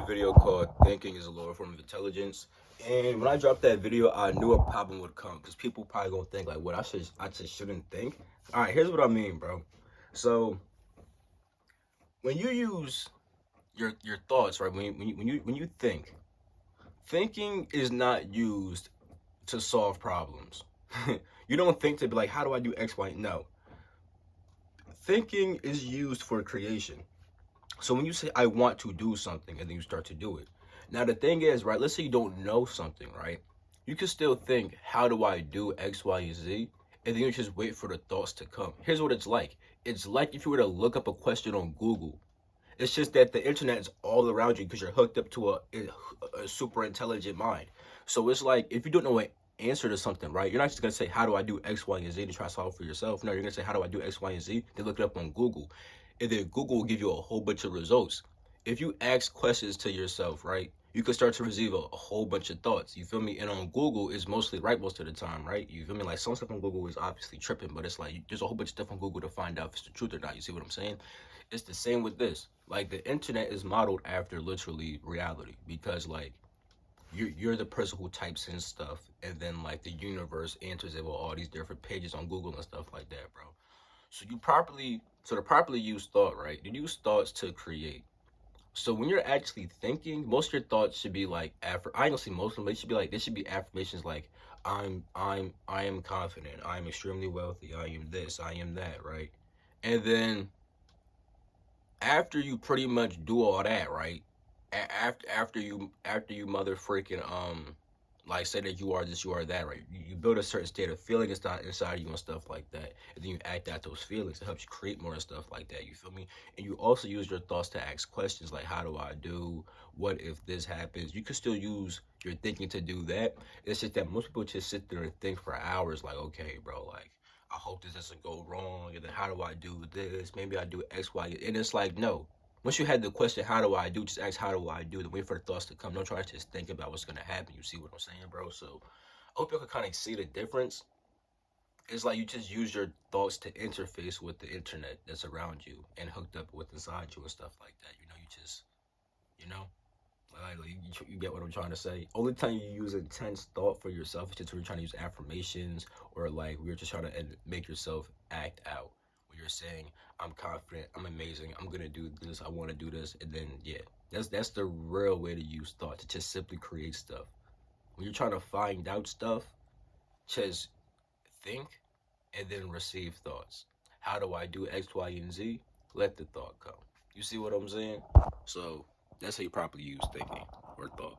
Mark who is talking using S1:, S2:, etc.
S1: video called Thinking is a Lower Form of Intelligence. And when I dropped that video, I knew a problem would come because people probably gonna think like, what, I just shouldn't think. All right, here's what I mean, bro. So when you use your thoughts, right? When you think, thinking is not used to solve problems. You don't think to be like, how do I do X, Y? No, thinking is used for creation. So when you say I want to do something and then you start to do it. Now the thing is, right, let's say you don't know something, right? You can still think, how do I do X, Y, and Z? And then you just wait for the thoughts to come. Here's what it's like. It's like if you were to look up a question on Google. It's just that the internet is all around you because you're hooked up to a super intelligent mind. So it's like if you don't know an answer to something, right? You're not just gonna say, how do I do X, Y, and Z to try to solve it for yourself. No, you're gonna say, how do I do X, Y, and Z? Then look it up on Google. And then Google will give you a whole bunch of results. If you ask questions to yourself, right, you can start to receive a whole bunch of thoughts. You feel me? And on Google is mostly right most of the time, right? You feel me? Like some stuff on Google is obviously tripping, but it's like there's a whole bunch of stuff on Google to find out if it's the truth or not. You see what I'm saying? It's the same with this. Like the internet is modeled after literally reality because like you're the person who types in stuff and then like the universe answers it with all these different pages on Google and stuff like that, bro. So to properly use thought, right? You use thoughts to create. So when you're actually thinking, most of your thoughts should be like I ain't gonna say most of them, but it should be like they should be affirmations like I am confident, I am extremely wealthy, I am this, I am that, right? And then after you pretty much do all that, right? After you mother freaking like say that you are this, you are that, right? You build a certain state of feeling inside you and stuff like that, and then you act out those feelings. It helps you create more and stuff like that. You feel me? And you also use your thoughts to ask questions like, how do I do? What if this happens? You can still use your thinking to do that. It's just that most people just sit there and think for hours, like, okay, bro, like I hope this doesn't go wrong. And then how do I do this? Maybe I do X, Y. And it's like, no. Once you had the question, how do I do? Just ask, how do I do? Then wait for the thoughts to come. Don't try to just think about what's going to happen. You see what I'm saying, bro? So I hope you can kind of see the difference. It's like you just use your thoughts to interface with the internet that's around you and hooked up with inside you and stuff like that. You just, you know, you get what I'm trying to say. Only time you use intense thought for yourself is just when you're trying to use affirmations or like we're just trying to make yourself act out. When you're saying, "I'm confident, I'm amazing, I'm gonna do this, I want to do this," and then yeah, that's the real way to use thought to just simply create stuff. When you're trying to find out stuff, just think and then receive thoughts. How do I do X, Y, and Z? Let the thought come. You see what I'm saying? So that's how you properly use thinking or thought.